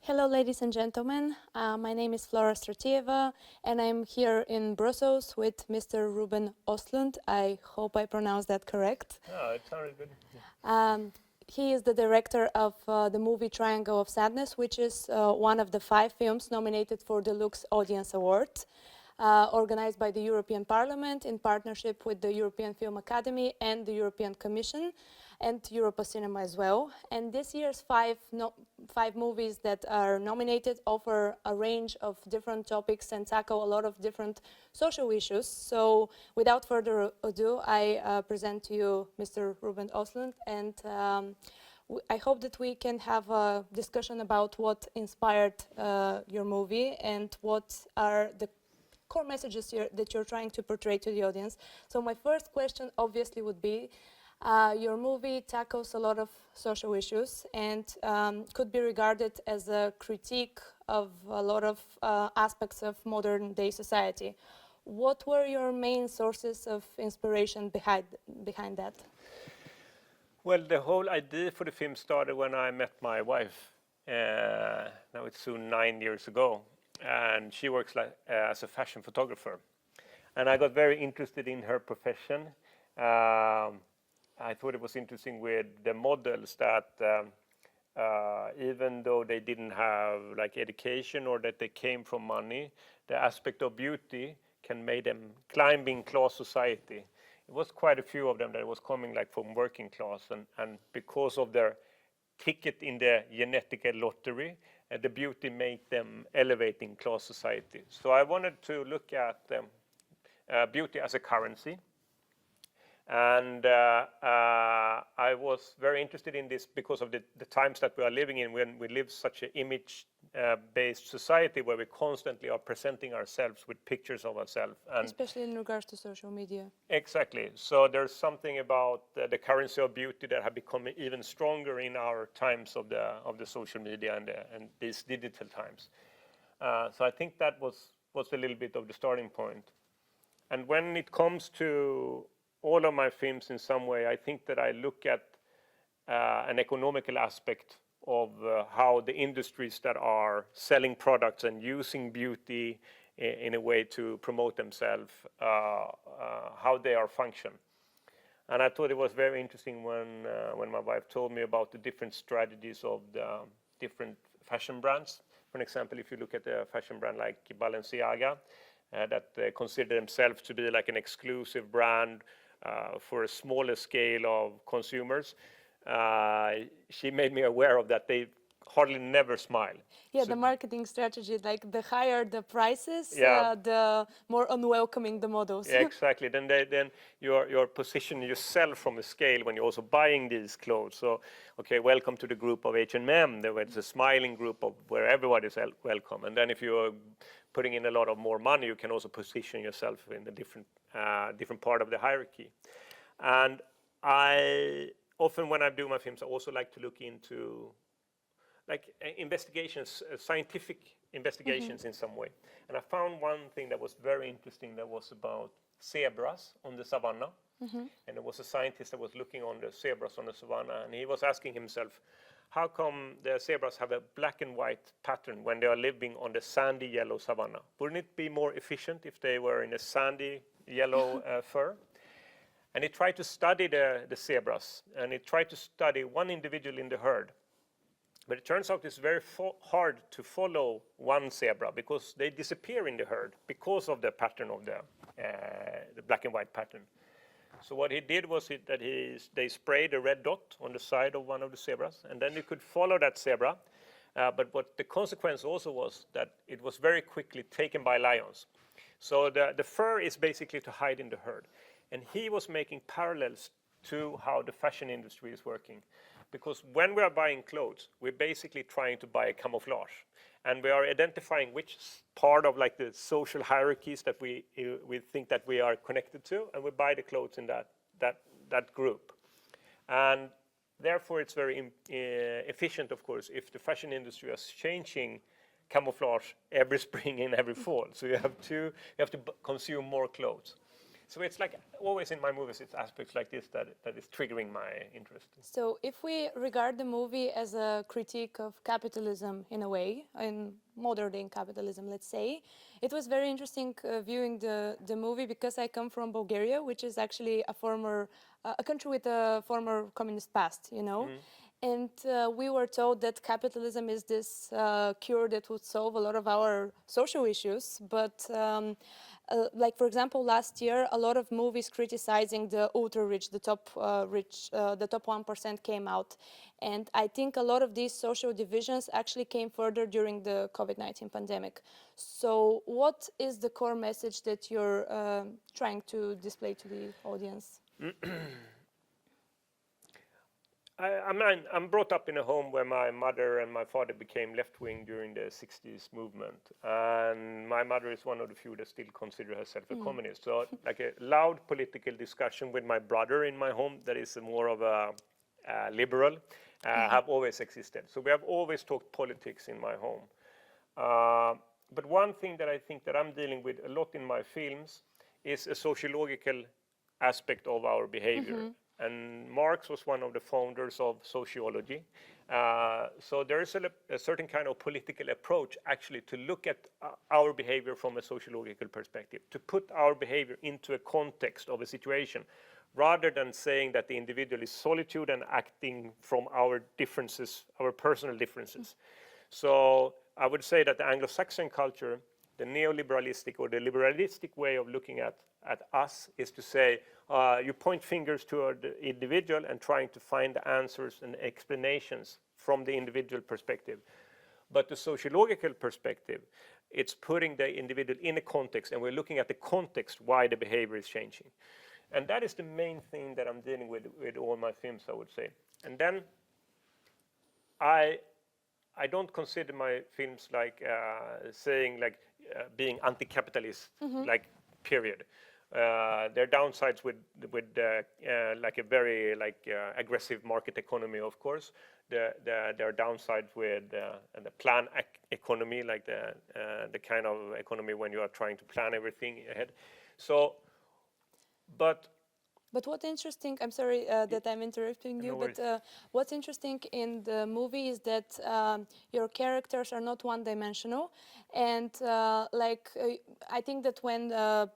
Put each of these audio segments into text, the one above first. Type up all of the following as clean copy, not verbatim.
Hello, ladies and gentlemen. My name is Flora and I'm here in Brussels with Mr. Ruben Östlund. I hope I pronounced that correct. Oh, it sounded good. He is the director of the movie Triangle of Sadness, which is one of the 5 films nominated for the LUX Audience Award, organized by the European Parliament in partnership with the European Film Academy and the European Commission and Europa Cinema as well. And this year's 5 movies that are nominated offer a range of different topics and tackle a lot of different social issues. So without further ado, I present to you Mr. Ruben Östlund, and I hope that we can have a discussion about what inspired your movie and what are the core messages that you're trying to portray to the audience. So my first question obviously would be, your movie tackles a lot of social issues and could be regarded as a critique of a lot of aspects of modern day society. What were your main sources of inspiration behind that? Well, the whole idea for the film started when I met my wife. Now it's soon 9 years ago, and she works as a fashion photographer. And I got very interested in her profession. I thought it was interesting with the models that even though they didn't have like education or that they came from money, the aspect of beauty can make them climb in class society. It was quite a few of them that was coming like from working class, and because of their ticket in the genetic lottery, the beauty made them elevate in class society. So I wanted to look at beauty as a currency. And I was very interested in this because of the times that we are living in, when we live such an image-based society where we constantly are presenting ourselves with pictures of ourselves. Especially in regards to social media. Exactly. So there's something about the currency of beauty that have become even stronger in our times of the social media and these digital times. So I think that was a little bit of the starting point. And when it comes to all of my films in some way, I think that I look at an economical aspect of how the industries that are selling products and using beauty in a way to promote themselves, how they are function. And I thought it was very interesting when my wife told me about the different strategies of the different fashion brands. For example, if you look at a fashion brand like Balenciaga, that consider themselves to be like an exclusive brand for a smaller scale of consumers, she made me aware of that. They hardly never smile. Yeah, so the marketing strategy, like the higher the prices, yeah. The more unwelcoming the models. Yeah, exactly. Then you're positioning yourself from a scale when you're also buying these clothes. So, okay, welcome to the group of H&M. It's a smiling group of where everybody is welcome. And then if you're putting in a lot of more money, you can also position yourself in a different part of the hierarchy. And I often, when I do my films, I also like to look into like investigations, scientific investigations in some way. And I found one thing that was very interesting that was about zebras on the savannah. And there was a scientist that was looking on the zebras on the savannah, and he was asking himself, how come the zebras have a black and white pattern when they are living on the sandy yellow savannah? Wouldn't it be more efficient if they were in a sandy yellow fur? And he tried to study the zebras, and he tried to study one individual in the herd. But it turns out it's very hard to follow one zebra because they disappear in the herd because of the pattern of the black and white pattern. So what he did was that they sprayed a red dot on the side of one of the zebras, and then you could follow that zebra. But what the consequence also was that it was very quickly taken by lions. So the fur is basically to hide in the herd. And he was making parallels to how the fashion industry is working. Because when we are buying clothes, we're basically trying to buy a camouflage. And we are identifying which part of like the social hierarchies that we think that we are connected to, and we buy the clothes in that group. And therefore, it's very efficient, of course, if the fashion industry is changing camouflage every spring and every fall. So you have to consume more clothes. So it's like always in my movies, it's aspects like this that is triggering my interest. So if we regard the movie as a critique of capitalism in a way, in modern day capitalism, let's say, it was very interesting viewing the movie because I come from Bulgaria, which is actually a country with a former communist past, you know. And we were told that capitalism is this cure that would solve a lot of our social issues. But like, for example, last year, a lot of movies criticizing the ultra rich, the top 1% came out. And I think a lot of these social divisions actually came further during the COVID-19 pandemic. So what is the core message that you're trying to display to the audience? I'm brought up in a home where my mother and my father became left-wing during the 60s movement. And my mother is one of the few that still consider herself a communist. So like a loud political discussion with my brother in my home that is more of a liberal have always existed. So we have always talked politics in my home. But one thing that I think that I'm dealing with a lot in my films is a sociological aspect of our behavior. And Marx was one of the founders of sociology. So there is a certain kind of political approach actually to look at our behavior from a sociological perspective, to put our behavior into a context of a situation, rather than saying that the individual is solitude and acting from our differences, our personal differences. So I would say that the Anglo-Saxon culture, the neoliberalistic or the liberalistic way of looking at us is to say, you point fingers toward the individual and trying to find the answers and explanations from the individual perspective. But the sociological perspective, it's putting the individual in a context, and we're looking at the context why the behavior is changing. And that is the main thing that I'm dealing with all my films, I would say. And then I don't consider my films like saying like being anti-capitalist, like period. There are downsides with like a very aggressive market economy, of course. There are downsides with the plan economy, like the kind of economy when you are trying to plan everything ahead. So, but what's interesting, I'm sorry that I'm interrupting you, No but what's interesting in the movie is that your characters are not one-dimensional. And I think that when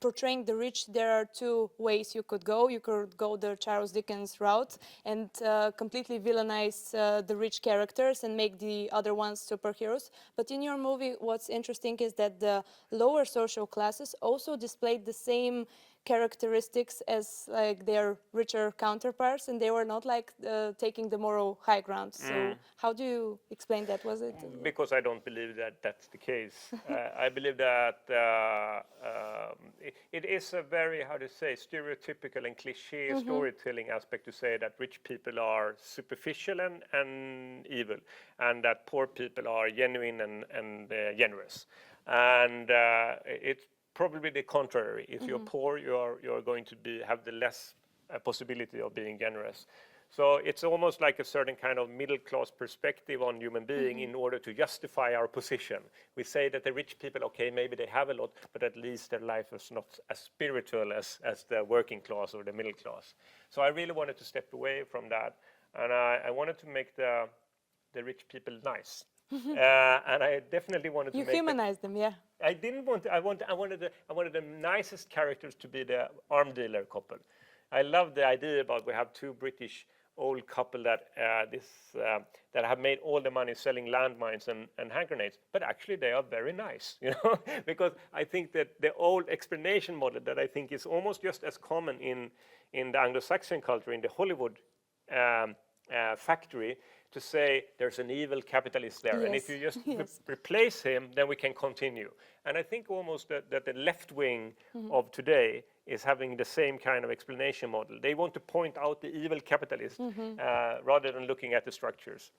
portraying the rich, there are two ways you could go. You could go the Charles Dickens route and completely villainize the rich characters and make the other ones superheroes. But in your movie, what's interesting is that the lower social classes also displayed the same characteristics as like their richer counterparts, and they were not like taking the moral high ground. So how do you explain that? Was it because I don't believe that that's the case. I believe that it is a very, how to say, stereotypical and cliche storytelling aspect to say that rich people are superficial and evil, and that poor people are genuine and generous. And it's probably the contrary. If you're poor, you're going to have the less possibility of being generous. So it's almost like a certain kind of middle class perspective on human being in order to justify our position. We say that the rich people, okay, maybe they have a lot, but at least their life is not as spiritual as the working class or the middle class. So I really wanted to step away from that, and I wanted to make the rich people nice. And I definitely wanted to humanize them, yeah. I didn't want. I wanted the nicest characters to be the arm dealer couple. I love the idea about we have two British old couple that that have made all the money selling landmines and hand grenades, but actually they are very nice, you know, because I think that the old explanation model that I think is almost just as common in the Anglo-Saxon culture, in the Hollywood factory, to say there's an evil capitalist there, yes. and if you just yes. replace him, then we can continue. And I think almost that the left wing of today is having the same kind of explanation model. They want to point out the evil capitalist rather than looking at the structures.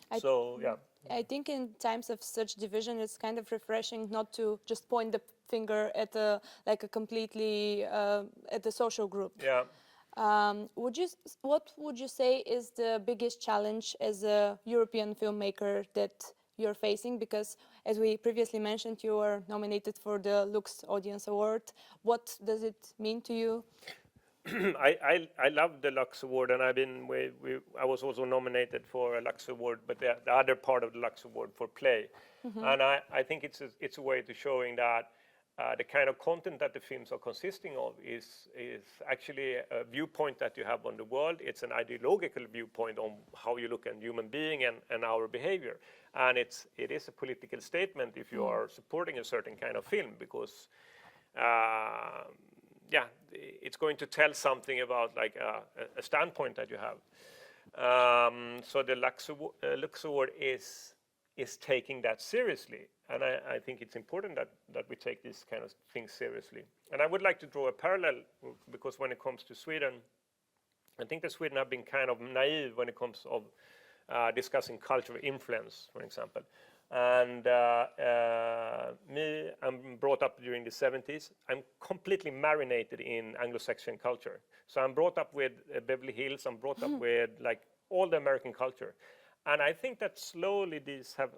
I think in times of such division, it's kind of refreshing not to just point the finger at completely at the social group. Yeah. What would you say is the biggest challenge as a European filmmaker that you're facing? Because as we previously mentioned, you were nominated for the LUX Audience Award. What does it mean to you? I love the LUX Award, and I was also nominated for a LUX Award, but the other part of the LUX Award for play. And I think it's a way to showing that the kind of content that the films are consisting of is actually a viewpoint that you have on the world. It's an ideological viewpoint on how you look at human being and our behavior. And it is a political statement if you are supporting a certain kind of film, because it's going to tell something about like a standpoint that you have. So the LUX Award is taking that seriously, and I think it's important that we take these kind of things seriously. And I would like to draw a parallel, because when it comes to Sweden, I think that Sweden have been kind of naive when it comes of discussing cultural influence, for example. And I'm brought up during the 70s. I'm completely marinated in Anglo-Saxon culture. So I'm brought up with Beverly Hills. I'm brought up with like all the American culture. And I think that slowly these have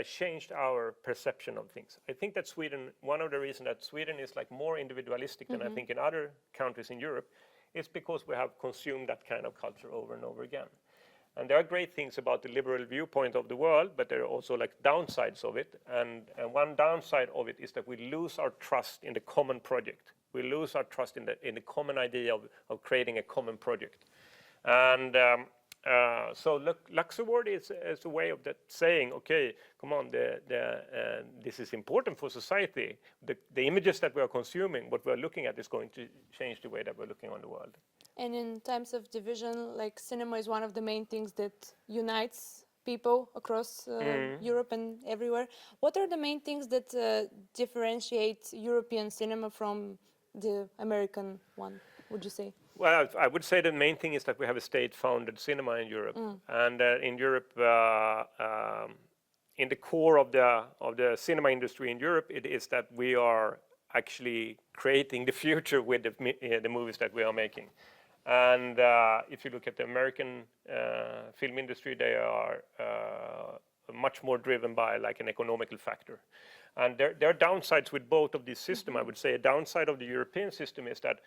changed our perception of things. I think that Sweden, one of the reasons that Sweden is like more individualistic than I think in other countries in Europe, is because we have consumed that kind of culture over and over again. And there are great things about the liberal viewpoint of the world, but there are also like downsides of it. And one downside of it is that we lose our trust in the common project. We lose our trust in the common idea of creating a common project. And so LUX Award is a way of that saying, okay, come on, this is important for society. The images that we are consuming, what we are looking at, is going to change the way that we're looking on the world. And in times of division, like cinema is one of the main things that unites people across Europe and everywhere. What are the main things that differentiate European cinema from the American one, would you say? Well, I would say the main thing is that we have a state-founded cinema in Europe, and in Europe, in the core of the cinema industry in Europe, it is that we are actually creating the future with the movies that we are making. And if you look at the American film industry, they are much more driven by like an economical factor. And there are downsides with both of these systems. I would say a downside of the European system is that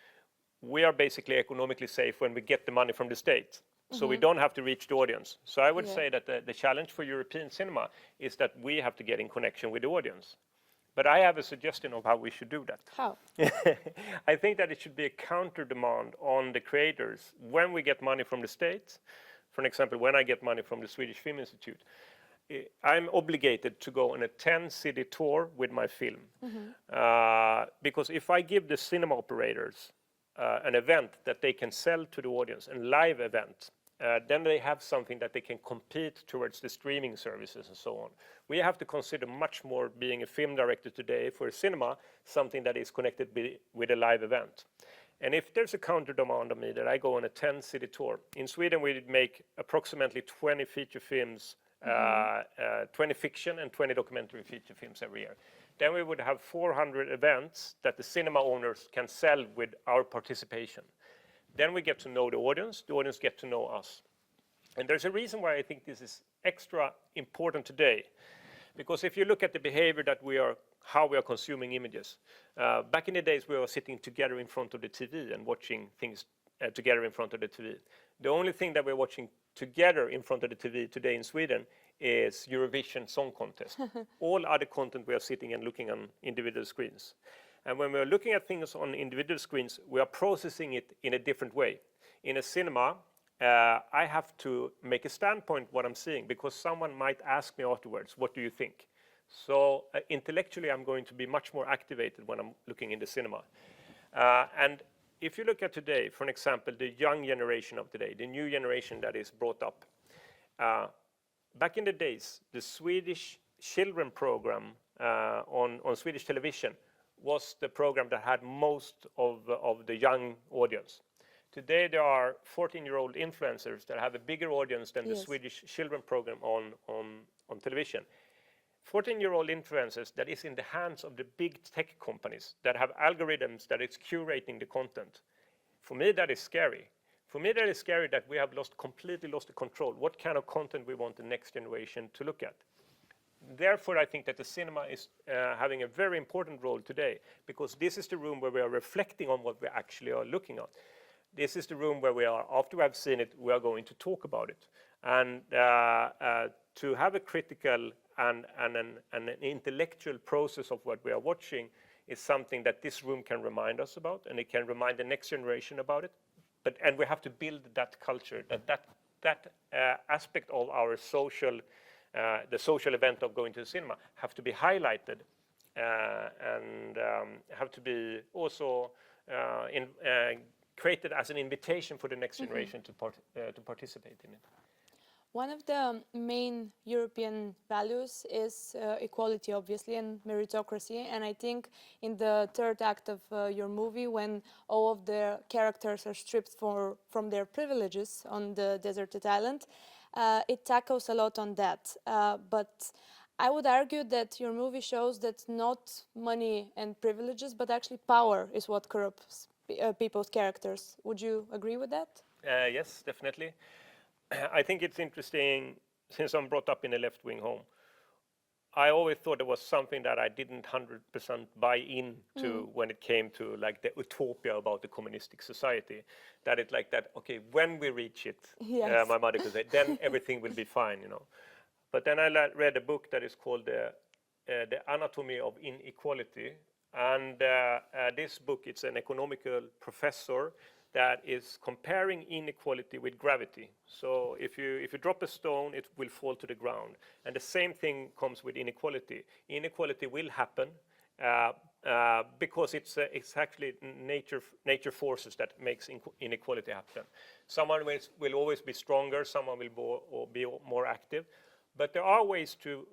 we are basically economically safe when we get the money from the state. So we don't have to reach the audience. So I would say that the challenge for European cinema is that we have to get in connection with the audience. But I have a suggestion of how we should do that. How? I think that it should be a counter demand on the creators when we get money from the state. For example, when I get money from the Swedish Film Institute, I'm obligated to go on a 10-city tour with my film. Because if I give the cinema operators an event that they can sell to the audience, a live event, then they have something that they can compete towards the streaming services and so on. We have to consider much more being a film director today for a cinema, something that is connected with a live event. And if there's a counter demand on me that I go on a 10-city tour, in Sweden we make approximately 20 feature films, 20 fiction and 20 documentary feature films every year. Then we would have 400 events that the cinema owners can sell with our participation. Then we get to know the audience get to know us. And there's a reason why I think this is extra important today. Because if you look at the behavior that how we are consuming images, back in the days we were sitting together in front of the TV and watching things together in front of the TV. The only thing that we're watching together in front of the TV today in Sweden is Eurovision Song Contest. All other content we are sitting and looking on individual screens. And when we're looking at things on individual screens, we are processing it in a different way. In a cinema, I have to make a standpoint what I'm seeing, because someone might ask me afterwards, what do you think? So intellectually, I'm going to be much more activated when I'm looking in the cinema. And if you look at today, for example, the young generation of today, the new generation that is brought up, back in the days, the Swedish children program on Swedish television was the program that had most of the young audience. Today there are 14-year-old influencers that have a bigger audience than the Swedish children program on television. 14-year-old influencers that is in the hands of the big tech companies that have algorithms that is curating the content. For me, that is scary. For me, that is scary that we have completely lost the control. What kind of content we want the next generation to look at. therefore, I think that the cinema is having a very important role today, because this is the room where we are reflecting on what we actually are looking at. This is the room where we are, after we have seen it, we are going to talk about it. And to have a critical and an intellectual process of what we are watching is something that this room can remind us about, and it can remind the next generation about it. And we have to build that culture, that aspect of our social, the social event of going to the cinema have to be highlighted and have to be also created as an invitation for the next generation to participate in it. One of the main European values is equality, obviously, and meritocracy. And I think in the third act of your movie, when all of the characters are stripped from their privileges on the deserted island, it tackles a lot on that. But I would argue that your movie shows that not money and privileges, but actually power is what corrupts people's characters. Would you agree with that? Yes, definitely. I think it's interesting, since I'm brought up in a left-wing home, I always thought it was something that I didn't 100% buy into when it came to like the utopia about the communistic society. That it's like that, okay, when we reach it, Yes. my mother could say, then everything will be fine, you know. But then I read a book that is called The Anatomy of Inequality. And this book, it's an economical professor that is comparing inequality with gravity. So if you drop a stone, it will fall to the ground. And the same thing comes with inequality. Inequality will happen because it's actually nature forces that makes inequality happen. Someone will always be stronger, someone will be more active. But there are ways to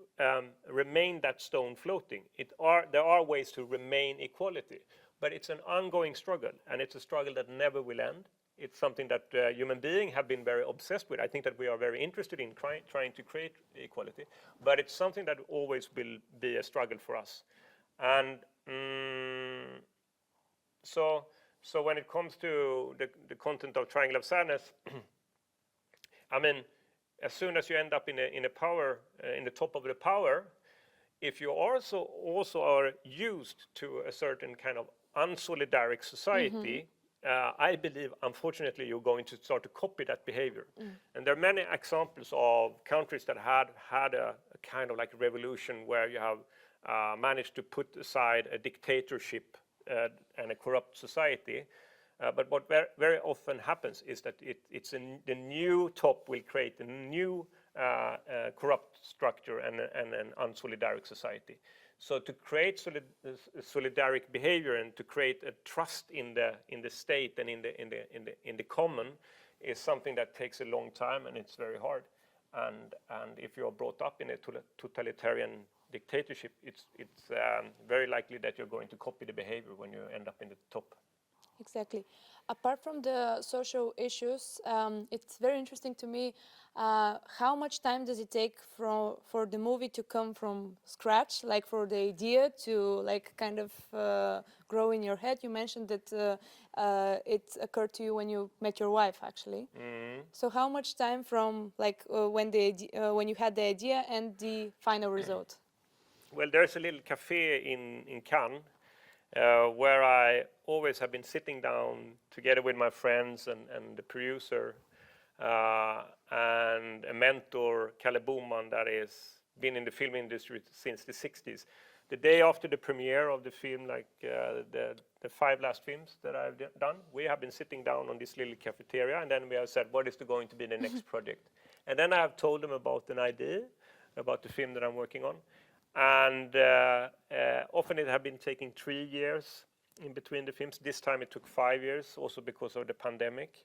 remain that stone floating. There are ways to remain equality. But it's an ongoing struggle, and it's a struggle that never will end. It's something that human beings have been very obsessed with. I think that we are very interested in trying to create equality, but it's something that always will be a struggle for us. And so when it comes to the content of Triangle of Sadness, I mean, as soon as you end up in a power, in the top of the power, if you also are used to a certain kind of unsolidaric society, I believe, unfortunately, you're going to start to copy that behavior. And there are many examples of countries that had a kind of like revolution where you have managed to put aside a dictatorship and a corrupt society. But what very often happens is that the new top will create a new corrupt structure and an unsolidaric society. So to create solidaric behavior and to create a trust in the state and in the common is something that takes a long time, and it's very hard. And if you're brought up in a totalitarian dictatorship, it's very likely that you're going to copy the behavior when you end up in the top. Exactly. Apart from the social issues, it's very interesting to me how much time does it take for the movie to come from scratch, like for the idea to like kind of grow in your head. You mentioned that it occurred to you when you met your wife, actually. So how much time from like when you had the idea and the final result? Well, there's a little café in Cannes where I always have been sitting down together with my friends and the producer and a mentor, Kalle Boman, that has been in the film industry since the 60s. The day after the premiere of the film, like the 5 last films that I've done, we have been sitting down on this little cafeteria, and then we have said, what is going to be the next project? And then I have told them about an idea, about the film that I'm working on. And often it had been taking 3 years in between the films. This time it took 5 years, also because of the pandemic.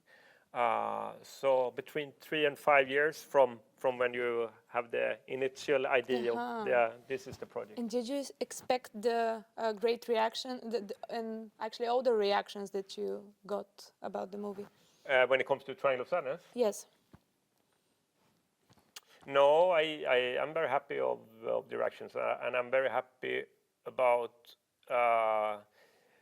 So between 3 and 5 years from when you have the initial idea of this is the project. And did you expect the great reaction and actually all the reactions that you got about the movie? When it comes to Triangle of Sadness? Yes. No, I am very happy of the reactions, and I'm very happy about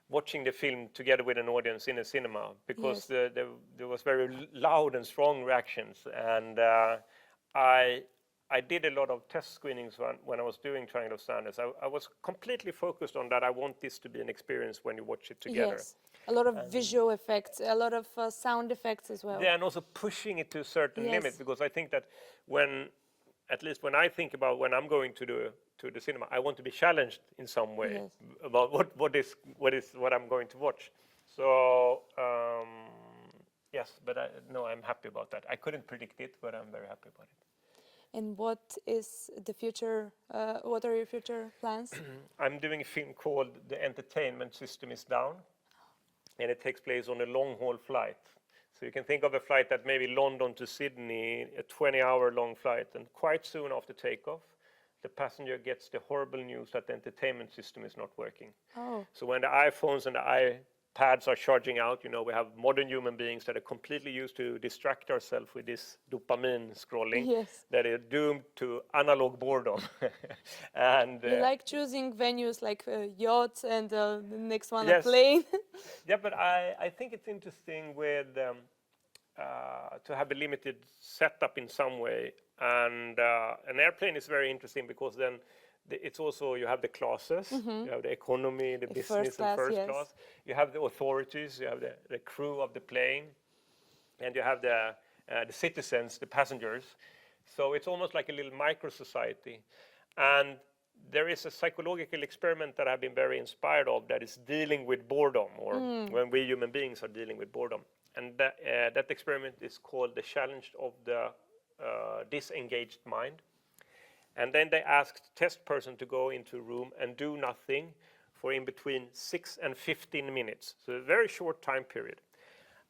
watching the film together with an audience in a cinema, because there was very loud and strong reactions, and I I did a lot of test screenings when I was doing Triangle of Sadness. I was completely focused on that. I want this to be an experience when you watch it together. Yes, a lot of visual effects, a lot of sound effects as well. Yeah, and also pushing it to a certain limit, because I think that at least when I think about when I'm going to the cinema, I want to be challenged in some way about what I'm going to watch. So yes, but I'm happy about that. I couldn't predict it, but I'm very happy about it. And what is the future? What are your future plans? I'm doing a film called The Entertainment System is Down, and it takes place on a long-haul flight. So you can think of a flight that maybe London to Sydney, a 20-hour long flight, and quite soon after takeoff, the passenger gets the horrible news that the entertainment system is not working. Oh. So when the iPhones and the iPads are charging out, we have modern human beings that are completely used to distract ourselves with this dopamine scrolling. Yes. That are doomed to analog boredom. And you like choosing venues like yachts and the next one a yes. plane. Yeah, but I think it's interesting with to have a limited setup in some way. And an airplane is very interesting because then it's also, you have the classes, you have the economy, the business and first class. You have the authorities, you have the crew of the plane, and you have the citizens, the passengers. So it's almost like a little micro-society. And there is a psychological experiment that I've been very inspired of that is dealing with boredom, or when we human beings are dealing with boredom. And that experiment is called the challenge of the disengaged mind. And then they asked test person to go into a room and do nothing for in between 6 and 15 minutes. So a very short time period.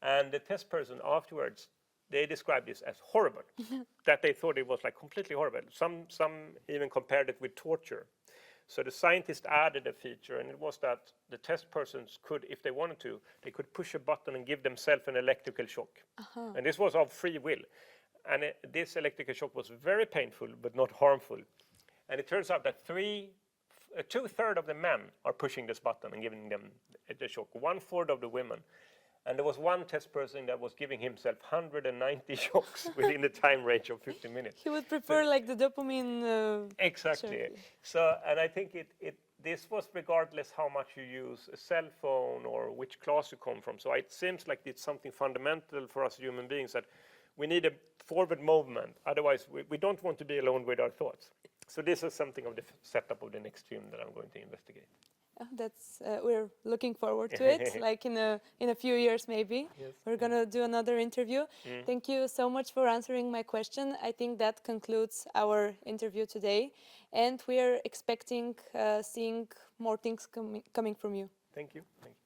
And the test person afterwards, they described this as horrible, that they thought it was like completely horrible. Some even compared it with torture. So the scientists added a feature, and it was that the test persons could, if they wanted to, they could push a button and give themselves an electrical shock. And this was of free will. And this electrical shock was very painful, but not harmful. And it turns out that 2/3 of the men are pushing this button and giving them the shock, 1/4 of the women. And there was one test person that was giving himself 190 shocks within the time range of 15 minutes. He would prefer like the dopamine. Exactly. So, and I think this was regardless how much you use a cell phone or which class you come from. So it seems like it's something fundamental for us human beings that we need a forward movement. Otherwise, we don't want to be alone with our thoughts. So this is something of the setup of the next film that I'm going to investigate. That's we're looking forward to it. Like in a few years, maybe we're gonna do another interview. Thank you so much for answering my question. I think that concludes our interview today, and we are expecting seeing more things coming from you. Thank you. Thank you.